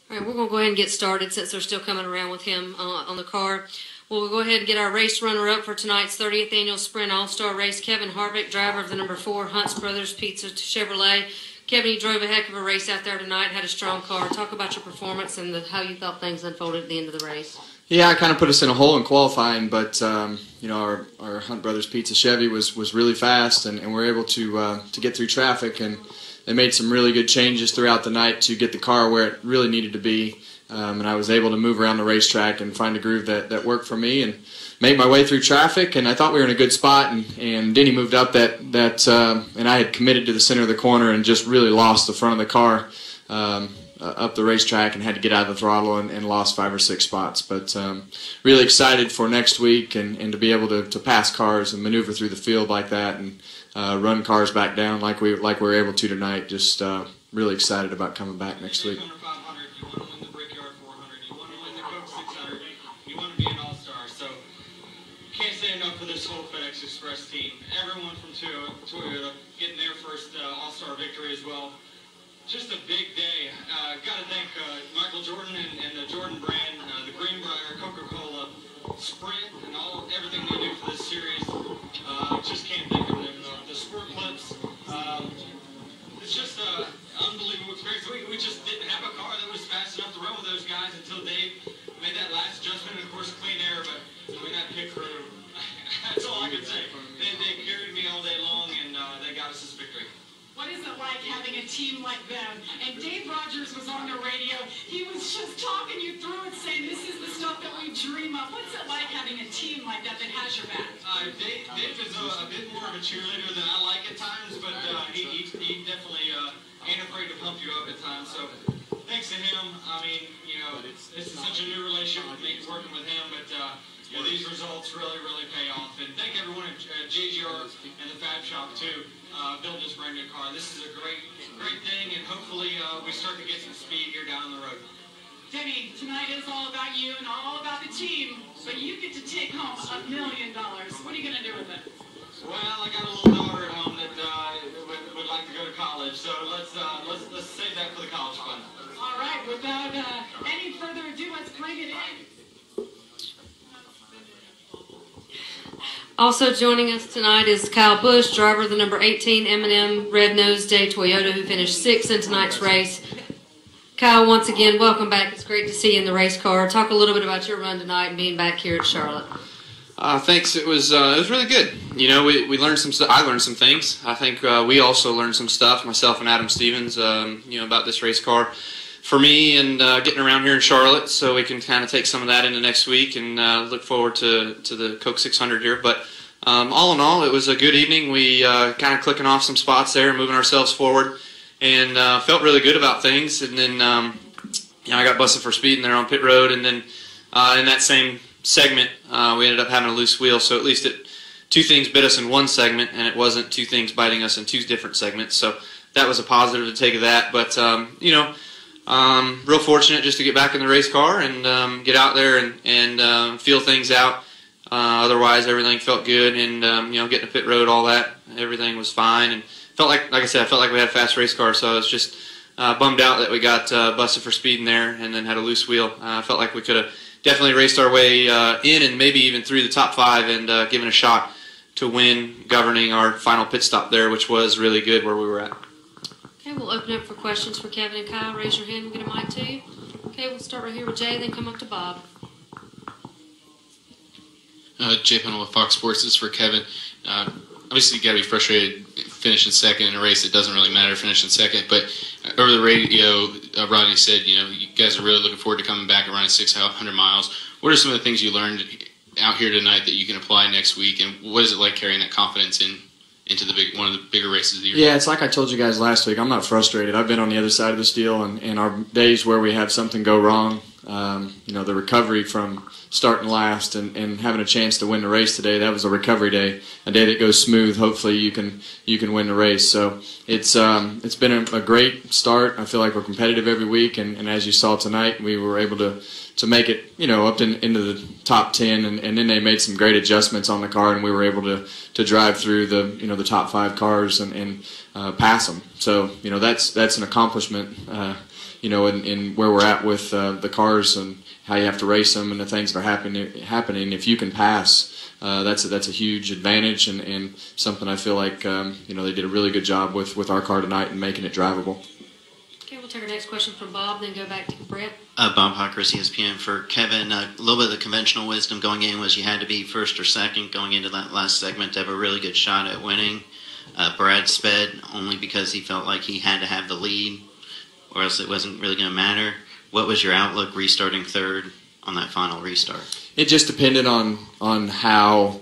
All right, we're going to go ahead and get started since they're still coming around with him on the car. We'll go ahead and get our race runner-up for tonight's 30th Annual Sprint All-Star Race, Kevin Harvick, driver of the number 4 Hunts Brothers Pizza Chevrolet. Kevin, you drove a heck of a race out there tonight, had a strong car. Talk about your performance and how you thought things unfolded at the end of the race. Yeah, it kind of put us in a hole in qualifying, but you know, our Hunt Brothers Pizza Chevy was really fast, and we were able to get through traffic, and they made some really good changes throughout the night to get the car where it really needed to be. And I was able to move around the racetrack and find a groove that worked for me and make my way through traffic. And I thought we were in a good spot. And Denny moved up and I had committed to the center of the corner and just really lost the front of the car up the racetrack and had to get out of the throttle and lost 5 or 6 spots. But really excited for next week and to be able to pass cars and maneuver through the field like that and run cars back down like we were able to tonight. Just really excited about coming back next week. Express team. Everyone from Toyota getting their first All-Star victory as well. Just a big day. Got to thank Michael Jordan and the Jordan brand, the Greenbrier, Coca-Cola, Sprint, and everything they do for this series. Just can't think of them. The sport clips. It's just an unbelievable experience. We just didn't have a car that was fast enough to run with those guys until Dave made that last adjustment. And of course, clean air, but when that pit crew. That's all I can say. They carried me all day long, and they got us this victory. What is it like having a team like them? And Dave Rogers was on the radio. He was just talking you through it, saying this is the stuff that we dream of. What's it like having a team like that has your back? Dave is a bit more of a cheerleader than I like at times, but he definitely ain't afraid to pump you up at times. So thanks to him. I mean, you know, this is such a new relationship with me working with him, but yeah, these results really pay off. And thank everyone at JGR and the Fab Shop too, building this brand new car. This is a great thing, and hopefully we start to get some speed here down the road. Denny, tonight is all about you and all about the team, but you get to take home $1 million. What are you going to do with it? Well, I got a little daughter at home that would like to go to college, so let's save that for the college fund. All right, without any further ado, let's bring it in. Also joining us tonight is Kyle Busch, driver of the number 18 M&M Red Nose Day Toyota, who finished 6th in tonight's race. Kyle, once again, welcome back. It's great to see you in the race car. Talk a little bit about your run tonight and being back here at Charlotte. Thanks. It was really good. You know, we learned some stuff. I learned some things. I think we also learned some stuff, myself and Adam Stevens, you know, about this race car. For me and getting around here in Charlotte, so we can kind of take some of that into next week and look forward to the Coke 600 here. But all in all, it was a good evening. We kind of clicking off some spots there, moving ourselves forward, and felt really good about things. And then you know, I got busted for speeding there on pit road, and then in that same segment, we ended up having a loose wheel. So at least two things bit us in one segment, and it wasn't 2 things biting us in 2 different segments. So that was a positive to take of that. But you know. Real fortunate just to get back in the race car and get out there and feel things out. Otherwise, everything felt good, and you know, getting to pit road, all that, everything was fine. And felt like I said, I felt like we had a fast race car. So I was just bummed out that we got busted for speeding there and then had a loose wheel. I felt like we could have definitely raced our way in and maybe even through the top 5 and given a shot to win, governing our final pit stop there, which was really good where we were at. Okay, we'll open up for questions for Kevin and Kyle. Raise your hand, we'll get a mic to you. Okay, we'll start right here with Jay, then come up to Bob. Jay Pennell with Fox Sports. This is for Kevin. Obviously, you got to be frustrated finishing second in a race. It doesn't really matter finishing second, but over the radio, Rodney said, you know, you guys are really looking forward to coming back and running 600 miles. What are some of the things you learned out here tonight that you can apply next week, and what is it like carrying that confidence into one of the bigger races of the year? Yeah, it's like I told you guys last week. I'm not frustrated. I've been on the other side of this deal, and our days where we have something go wrong, you know, the recovery from starting last and having a chance to win the race today, that was a recovery day, a day that goes smooth. Hopefully you can win the race. So it's been a great start. I feel like we're competitive every week, and as you saw tonight, we were able to to make it, up into the top 10, and then they made some great adjustments on the car, and we were able to drive through the top 5 cars and pass them. So that's an accomplishment, in where we're at with the cars and how you have to race them and the things that are happening. If you can pass, that's a huge advantage, and something I feel like they did a really good job with our car tonight and making it drivable. Okay, we'll take our next question from Bob, then go back to Brett. Bob Hocker, ESPN. For Kevin, a little bit of the conventional wisdom going in was you had to be first or second going into that last segment to have a really good shot at winning. Brad sped only because he felt like he had to have the lead, or else it wasn't really going to matter. What was your outlook restarting third on that final restart? It just depended on how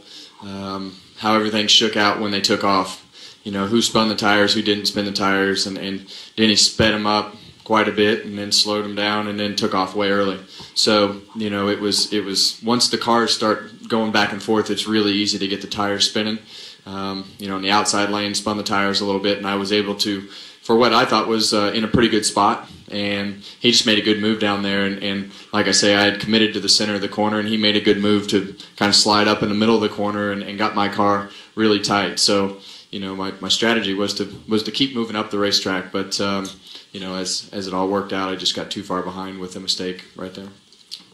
everything shook out when they took off. Who spun the tires, who didn't spin the tires, and Denny sped them up quite a bit and then slowed them down and then took off way early. So, it was once the cars start going back and forth, it's really easy to get the tires spinning. In the outside lane, spun the tires a little bit, and I was able to, for what I thought was in a pretty good spot, and he just made a good move down there, and like I say, I had committed to the center of the corner, and he made a good move to kind of slide up in the middle of the corner and got my car really tight. So, my strategy was to keep moving up the racetrack, but as it all worked out, I just got too far behind with a mistake right there.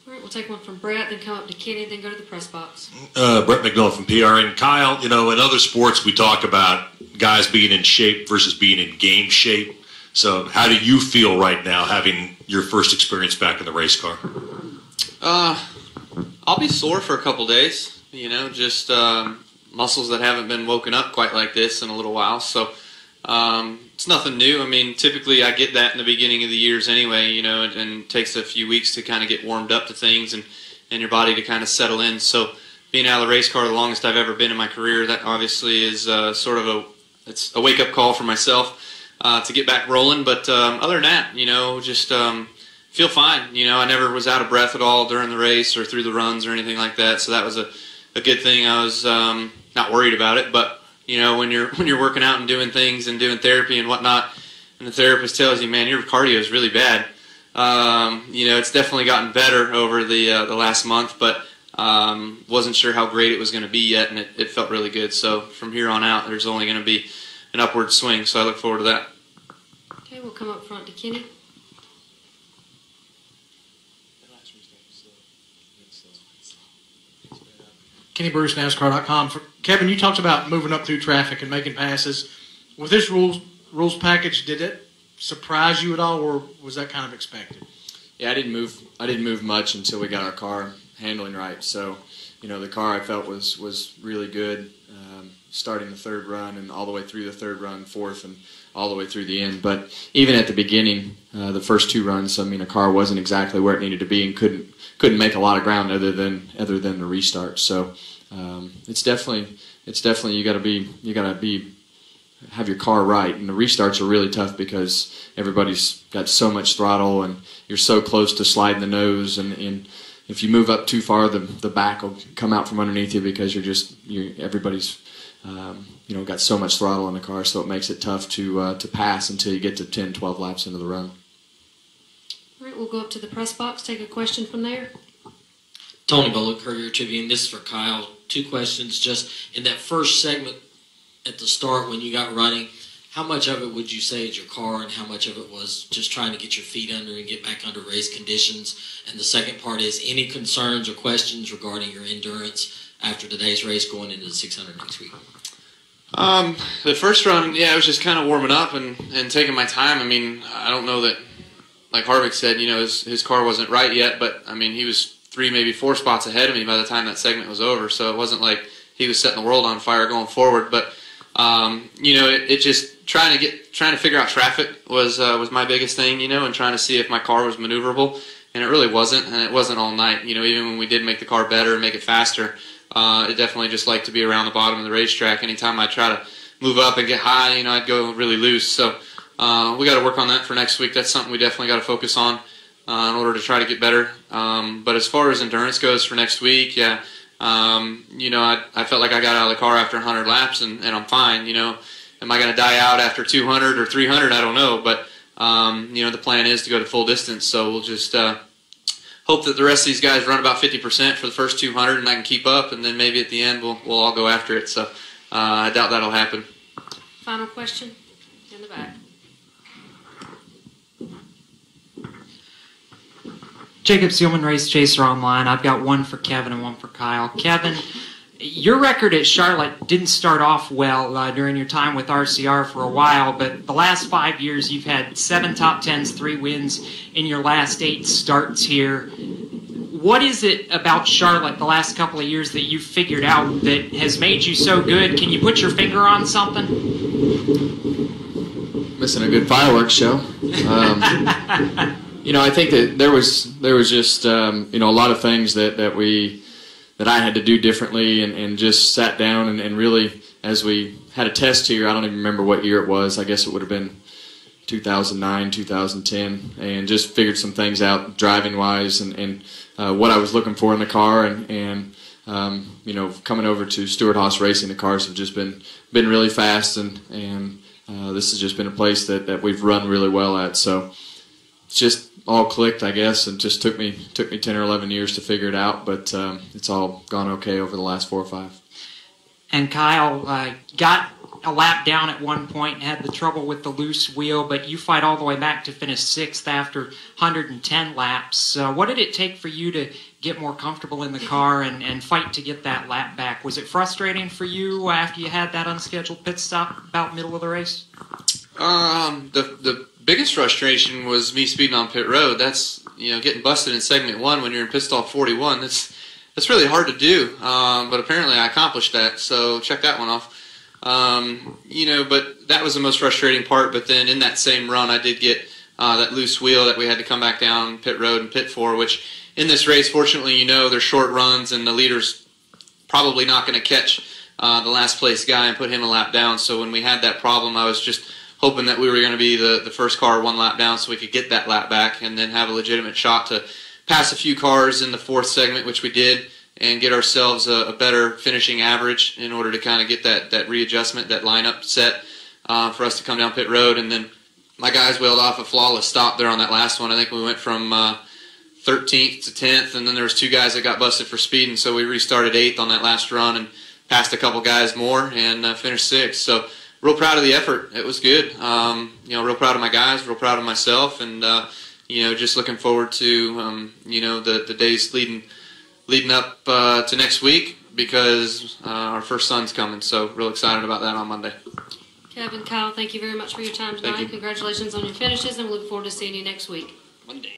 All right, we'll take one from Brett, then come up to Kenny, then go to the press box. Brett McMillan from PRN. Kyle, in other sports we talk about guys being in shape versus being in game shape. So how do you feel right now having your first experience back in the race car? I'll be sore for a couple days, just muscles that haven't been woken up quite like this in a little while. So it's nothing new. I mean, typically I get that in the beginning of the years anyway, and it takes a few weeks to kind of get warmed up to things and your body to kind of settle in. So being out of the race car the longest I've ever been in my career, that obviously is sort of it's a wake-up call for myself to get back rolling. But other than that, just feel fine. I never was out of breath at all during the race or through the runs or anything like that. So that was a good thing. I was not worried about it. But when you're working out and doing things and doing therapy and whatnot, and the therapist tells you, man, your cardio is really bad. It's definitely gotten better over the last month, but wasn't sure how great it was going to be yet, and it felt really good. So from here on out, there's only going to be an upward swing. So I look forward to that. Okay, we'll come up front to Kenny. Kenny Bruce, NASCAR.com. Kevin, you talked about moving up through traffic and making passes. With this rules package, did it surprise you at all, or was that kind of expected? Yeah, I didn't move much until we got our car handling right. So, the car I felt was really good, starting the third run and all the way through the third run, fourth, and all the way through the end. But even at the beginning, the first 2 runs, the car wasn't exactly where it needed to be and couldn't make a lot of ground other than the restart. So it's definitely you gotta have your car right, and the restarts are really tough because everybody's got so much throttle and you're so close to sliding the nose, and if you move up too far, the back will come out from underneath you because everybody's got so much throttle in the car, so it makes it tough to pass until you get to 10, 12 laps into the run. All right, we'll go up to the press box, take a question from there. Tony Bullock, Courier Tribune. This is for Kyle. 2 questions. Just in that first segment at the start when you got running, how much of it would you say is your car and how much of it was just trying to get your feet under and get back under race conditions? And the second part is any concerns or questions regarding your endurance after today's race going into the 600 next week? The first run, I was just kind of warming up and taking my time. I mean, I don't know that, like Harvick said, his car wasn't right yet, but I mean, he was 3, maybe 4 spots ahead of me by the time that segment was over, so it wasn't like he was setting the world on fire going forward. But it just trying to figure out traffic was my biggest thing, and trying to see if my car was maneuverable, and it really wasn't, and it wasn't all night. Even when we did make the car better and make it faster, it definitely just liked to be around the bottom of the racetrack. Anytime I try to move up and get high, I'd go really loose. So we got to work on that for next week. That's something we definitely got to focus on in order to try to get better. But as far as endurance goes for next week, I felt like I got out of the car after 100 laps, and I'm fine. Am I going to die out after 200 or 300? I don't know. But, the plan is to go to full distance. So we'll just hope that the rest of these guys run about 50% for the first 200, and I can keep up, and then maybe at the end we'll all go after it. So I doubt that'll happen. Final question in the back. Jacob Seelman, Race Chaser Online. I've got one for Kevin and one for Kyle. Kevin, your record at Charlotte didn't start off well during your time with RCR for a while, but the last 5 years you've had 7 top 10s, 3 wins in your last 8 starts here. What is it about Charlotte the last couple of years that you've figured out that has made you so good? Can you put your finger on something? Missing a good fireworks show. You know, I think that there was just you know, a lot of things that I had to do differently, and just sat down and really, as we had a test here, I don't even remember what year it was. I guess it would have been 2009, 2010, and just figured some things out driving wise, and what I was looking for in the car, and you know, coming over to Stewart Haas Racing, the cars have just been really fast, and this has just been a place that we've run really well at. So it's just all clicked, I guess, and just took me 10 or 11 years to figure it out, but it's all gone okay over the last 4 or 5. And Kyle got a lap down at one point and had the trouble with the loose wheel, but you fight all the way back to finish 6th after 110 laps. What did it take for you to get more comfortable in the car and fight to get that lap back? Was it frustrating for you after you had that unscheduled pit stop about middle of the race? The biggest frustration was me speeding on pit road. That's, you know, getting busted in segment 1 when you're in pit stop 41. That's really hard to do, but apparently I accomplished that, so check that one off. You know, but that was the most frustrating part. But then in that same run, I did get that loose wheel that we had to come back down pit road and pit for, which in this race, fortunately, you know, they're short runs, and the leader's probably not going to catch the last place guy and put him a lap down. So when we had that problem, I was just hoping that we were going to be the first car 1 lap down so we could get that lap back and then have a legitimate shot to pass a few cars in the 4th segment, which we did, and get ourselves a better finishing average in order to kind of get that readjustment, that lineup set for us to come down pit road. And then my guys wheeled off a flawless stop there on that last one. I think we went from 13th to 10th, and then there was 2 guys that got busted for speeding, so we restarted 8th on that last run and passed a couple guys more and finished 6th. So real proud of the effort. It was good. You know, real proud of my guys, real proud of myself, and you know, just looking forward to you know, the days leading up to next week, because our first son's coming. So real excited about that on Monday. Kevin, Kyle, thank you very much for your time tonight. Thank you. Congratulations on your finishes, and we look forward to seeing you next week. Monday.